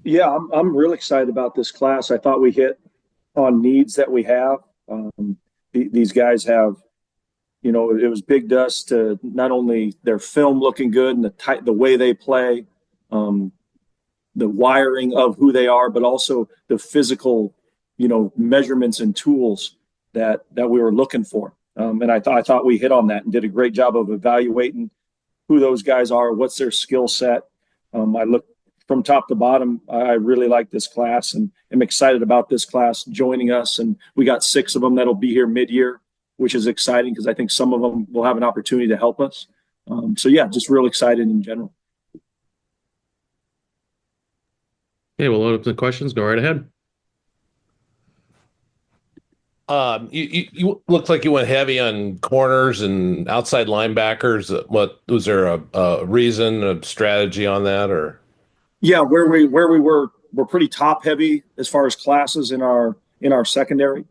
Yeah, I'm really excited about this class. I thought we hit on needs that we have. These guys have, it was big to us to not only their film looking good and the way they play, um, the wiring of who they are, but also the physical, measurements and tools that we were looking for. And I thought we hit on that and did a great job of evaluating who those guys are, what's their skill set. I look from top to bottom. I really like this class and am excited about this class joining us. And we got 6 of them that'll be here mid-year, which is exciting because I think some of them will have an opportunity to help us. So yeah, just real excited in general. Okay, we'll load up the questions. Go right ahead. You looked like you went heavy on corners and outside linebackers. What was there a reason, a strategy on that, or? Yeah, where we we're pretty top heavy as far as classes in our secondary,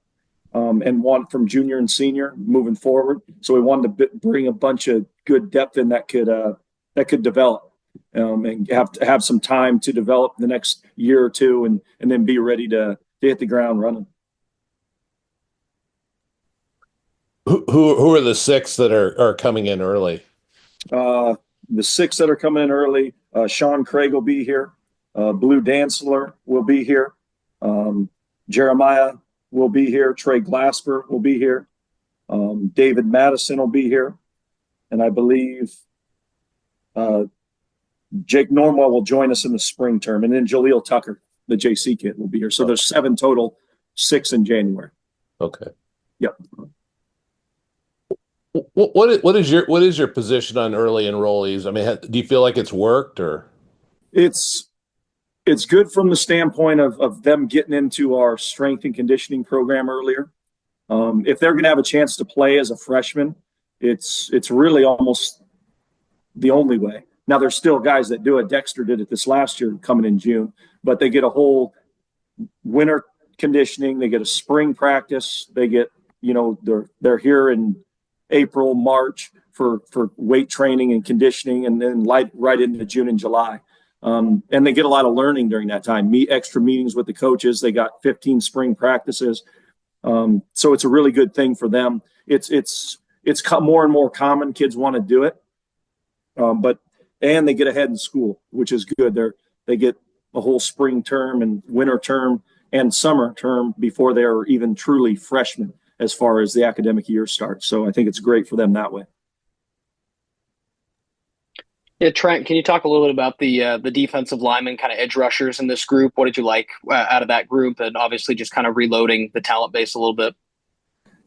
and one from junior and senior moving forward. So we wanted to bring a bunch of good depth in that could develop, and have some time to develop the next year or two, and then be ready to hit the ground running. Who are the 6 that are coming in early? The 6 that are coming in early, Sean Craig will be here. Blue Dantzler will be here. Jeremiah will be here. Trey Glasper will be here. David Madison will be here. And I believe Jake Normwell will join us in the spring term. And then Jaleel Tucker, the JC kid, will be here. So there's 7 total, 6 in January. Okay. Yep. What is your position on early enrollees? I mean, do you feel like it's worked, or? It's good from the standpoint of them getting into our strength and conditioning program earlier. If they're going to have a chance to play as a freshman, it's really almost the only way. Now, there's still guys that do it. Dexter did it this last year coming in June, but they get a whole winter conditioning. They get a spring practice. They get, they're here in April, March for weight training and conditioning, and then right into June and July. And they get a lot of learning during that time, extra meetings with the coaches. They got 15 spring practices. So it's a really good thing for them. It's more and more common. Kids want to do it. And they get ahead in school, which is good. They get a whole spring term and winter term and summer term before they're even truly freshmen as far as the academic year starts. So I think it's great for them that way. Yeah, Trent, can you talk a little bit about the defensive lineman kind of edge rushers in this group? What did you like out of that group, and obviously just kind of reloading the talent base a little bit?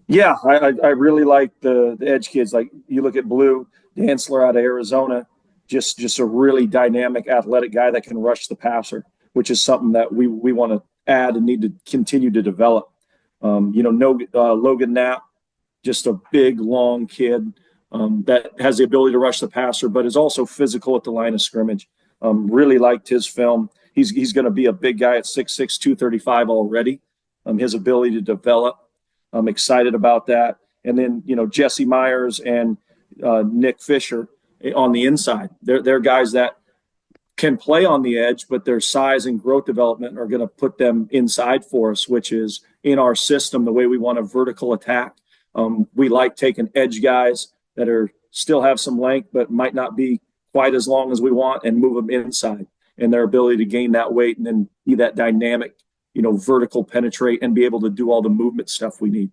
Yeah, I really like the edge kids. Like you look at Blue Dantzler out of Arizona, just a really dynamic, athletic guy that can rush the passer, which is something that we want to add and need to continue to develop. Logan Knapp, just a big, long kid that has the ability to rush the passer, but is also physical at the line of scrimmage. Really liked his film. He's going to be a big guy at 6'6", 235 already. His ability to develop. I'm excited about that. And then, Jesse Myers and Nick Fisher on the inside. They're guys that can play on the edge, but their size and growth development are going to put them inside for us, which is in our system, the way we want a vertical attack. We like taking edge guys that still have some length, but might not be quite as long as we want, and move them inside, and their ability to gain that weight and then be that dynamic, vertical penetrate and be able to do all the movement stuff we need.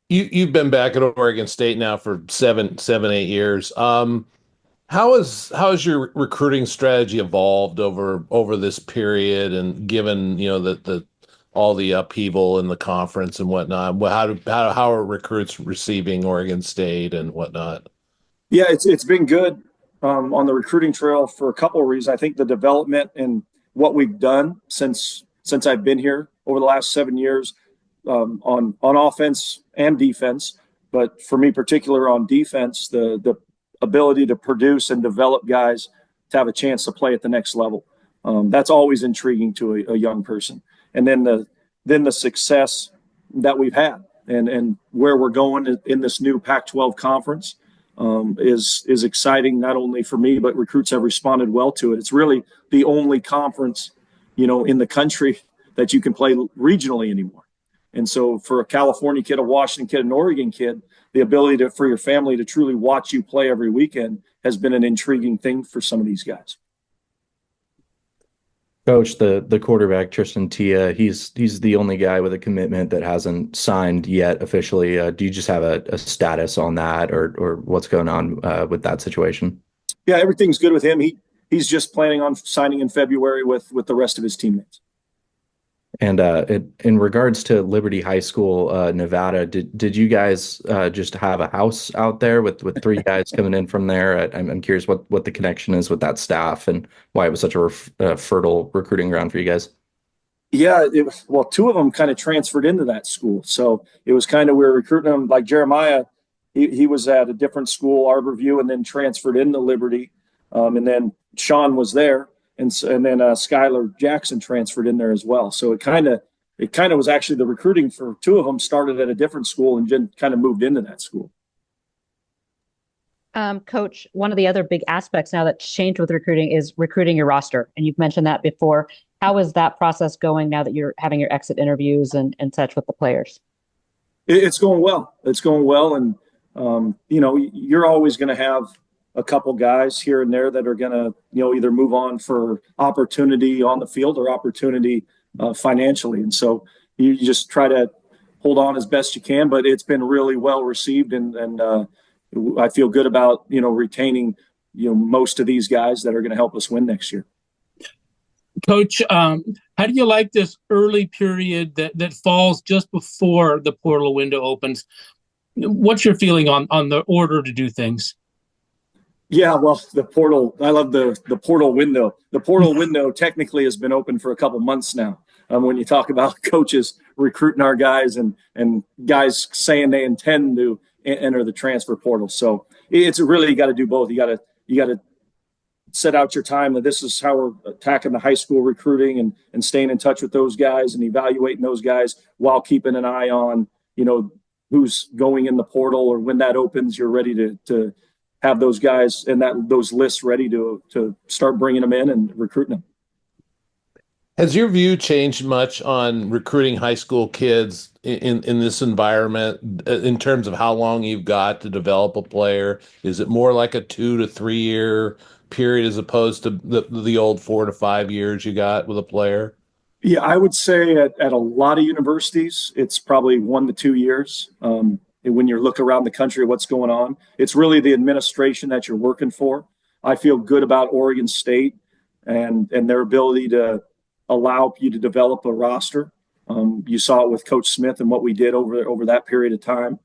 You've been back at Oregon State now for 8 years. How has your recruiting strategy evolved over this period, and given the all the upheaval in the conference and whatnot? How are recruits receiving Oregon State and whatnot? Yeah, it's been good on the recruiting trail for a couple of reasons. I think the development and what we've done since I've been here over the last 7 years, on offense and defense, but for me particular on defense, the ability to produce and develop guys to have a chance to play at the next level. That's always intriguing to a young person. And then the success that we've had and where we're going in this new Pac-12 conference. is exciting, not only for me, but recruits have responded well to it. It's really the only conference, in the country that you can play regionally anymore. And so for a California kid, a Washington kid, an Oregon kid, the ability for your family to truly watch you play every weekend has been an intriguing thing for some of these guys. Coach, the quarterback, Tristan Tia, he's the only guy with a commitment that hasn't signed yet officially. Do you just have a status on that, or what's going on with that situation? Yeah, everything's good with him. He's just planning on signing in February with the rest of his teammates. And in regards to Liberty High School, Nevada, did you guys just have a house out there with 3 guys coming in from there? I'm curious what the connection is with that staff and why it was such a fertile recruiting ground for you guys. Yeah, 2 of them kind of transferred into that school. So it was kind of, we were recruiting them, like Jeremiah, he was at a different school, Arborview, and then transferred into Liberty. And then Sean was there. And then Skylar Jackson transferred in there as well. So it kind of was actually the recruiting for 2 of them started at a different school and then kind of moved into that school. Coach, one of the other big aspects now that's changed with recruiting is recruiting your roster. And you've mentioned that before. How is that process going now that you're having your exit interviews and such with the players? It's going well. It's going well. And, you're always going to have a couple guys here and there that are going to, either move on for opportunity on the field or opportunity financially. And so you just try to hold on as best you can, but it's been really well received. And I feel good about, retaining, most of these guys that are going to help us win next year. Coach, how do you like this early period that falls just before the portal window opens? What's your feeling on the order to do things? Yeah, well, the portal, I love the portal window. The portal window technically has been open for a couple months now. When you talk about coaches recruiting our guys and guys saying they intend to enter the transfer portal. So it's really, you got to do both. You got to set out your time that this is how we're attacking the high school recruiting and staying in touch with those guys and evaluating those guys while keeping an eye on, who's going in the portal, or when that opens, you're ready to have those guys and those lists ready to start bringing them in and recruiting them. Has your view changed much on recruiting high school kids in this environment in terms of how long you've got to develop a player? Is it more like a 2 to 3 year period as opposed to the old 4 to 5 years you got with a player? Yeah, I would say at a lot of universities, it's probably 1 to 2 years. When you look around the country, what's going on, it's really the administration that you're working for. I feel good about Oregon State and their ability to allow you to develop a roster. You saw it with Coach Smith and what we did over that period of time.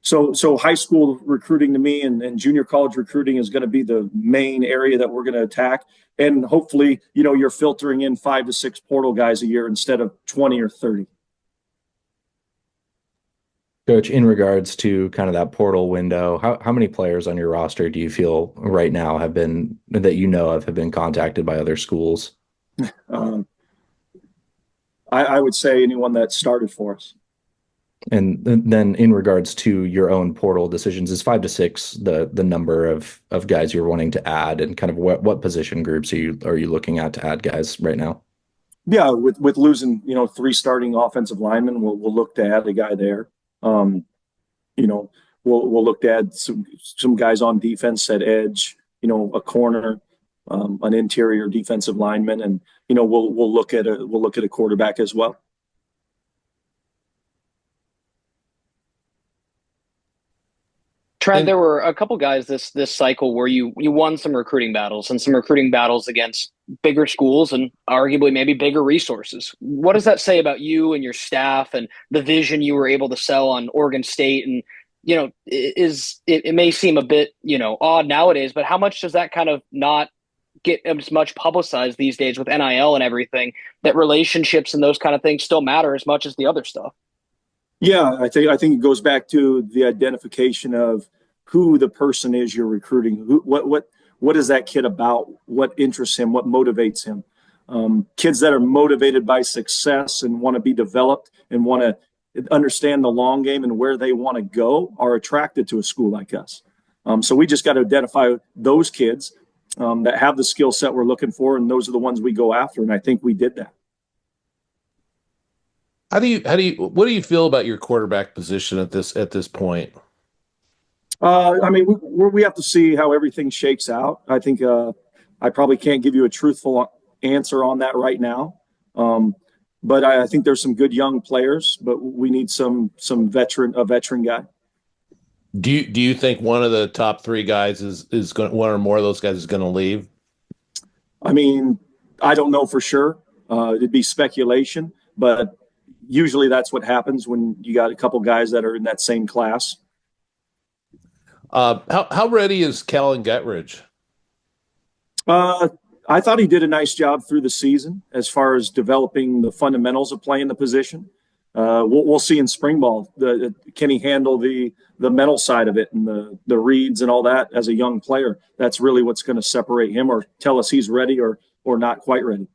So high school recruiting to me and junior college recruiting is going to be the main area that we're going to attack. And hopefully, you're filtering in 5 to 6 portal guys a year instead of 20 or 30. Coach, in regards to kind of that portal window, how many players on your roster do you feel right now have been contacted by other schools? I would say anyone that started for us. And then in regards to your own portal decisions, is 5 to 6 the number of guys you're wanting to add, and kind of what position groups are you looking at to add guys right now? Yeah, with losing 3 starting offensive linemen, we'll look to add a guy there. We'll look to add some guys on defense at edge, a corner, an interior defensive lineman, and we'll look at a quarterback as well. Trent, there were a couple guys this cycle where you won some recruiting battles against bigger schools and arguably maybe bigger resources. What does that say about you and your staff and the vision you were able to sell on Oregon State? And, it may seem a bit, odd nowadays, but how much does that kind of not get as much publicized these days with NIL and everything, that relationships and those kind of things still matter as much as the other stuff? Yeah, I think it goes back to the identification of who the person is you're recruiting. What is that kid about? What interests him? What motivates him? Kids that are motivated by success and want to be developed and want to understand the long game and where they want to go are attracted to a school like us. So we just got to identify those kids that have the skill set we're looking for, and those are the ones we go after. And I think we did that. What do you feel about your quarterback position at this point? I mean, we have to see how everything shakes out. I think I probably can't give you a truthful answer on that right now. But I think there's some good young players, but we need a veteran guy. Do you think one of the top three guys is going, one or more of those guys is going to leave? I mean, I don't know for sure. It'd be speculation, but usually that's what happens when you got a couple guys that are in that same class. How ready is Kellen Guttridge? I thought he did a nice job through the season as far as developing the fundamentals of playing the position. We'll see in spring ball. Can he handle the mental side of it and the reads and all that as a young player? That's really what's going to separate him or tell us he's ready or not quite ready.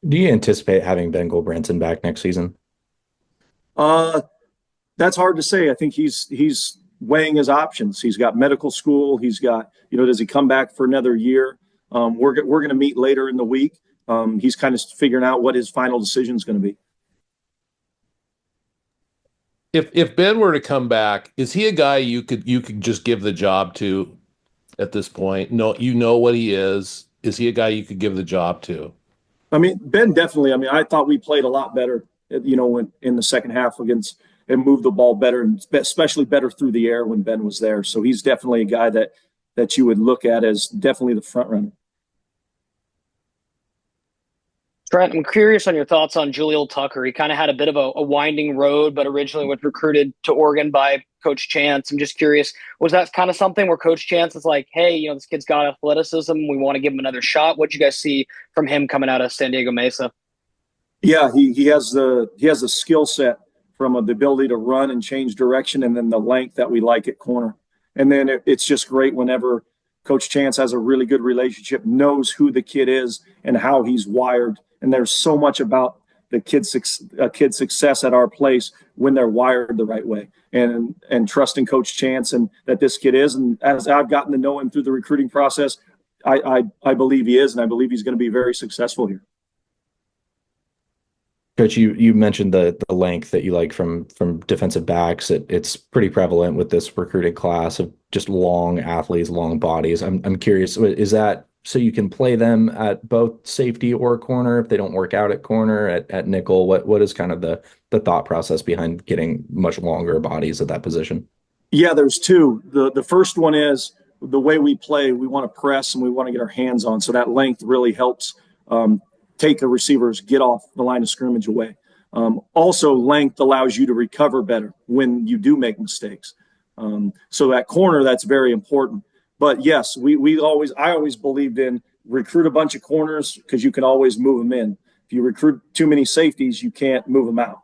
Do you anticipate having Ben Gulbranson back next season? That's hard to say. I think he's weighing his options. He's got medical school. He's got, does he come back for another year? We're going to meet later in the week. He's kind of figuring out what his final decision is going to be. If Ben were to come back, is he a guy you could just give the job to at this point? No, what he is. Is he a guy you could give the job to? I mean, Ben definitely. I mean, I thought we played a lot better, when in the second half and moved the ball better, and especially better through the air when Ben was there. So he's definitely a guy that you would look at as definitely the front runner. Trent, I'm curious on your thoughts on Jaleel Tucker. He kind of had a bit of a winding road, but originally was recruited to Oregon by Coach Chance. I'm just curious, was that kind of something where Coach Chance is like, hey, this kid's got athleticism. We want to give him another shot. What'd you guys see from him coming out of San Diego Mesa? Yeah, he has the skill set from the ability to run and change direction, and then the length that we like at corner. And then it's just great whenever Coach Chance has a really good relationship, knows who the kid is and how he's wired. And there's so much about the kid's success at our place when they're wired the right way, and trusting Coach Chance and that this kid is. And as I've gotten to know him through the recruiting process, I believe he is, and I believe he's going to be very successful here. Coach, you mentioned the length that you like from defensive backs. It's pretty prevalent with this recruiting class of just long athletes, long bodies. I'm curious, is that so you can play them at both safety or corner if they don't work out at corner, at nickel? What is kind of the thought process behind getting much longer bodies at that position? Yeah, there's two. The first one is the way we play. We want to press and we want to get our hands on. So that length really helps take a receiver's get off the line of scrimmage away. Also, length allows you to recover better when you do make mistakes. So at corner, that's very important. But yes, I always believed in recruit a bunch of corners because you can always move them in. If you recruit too many safeties, you can't move them out.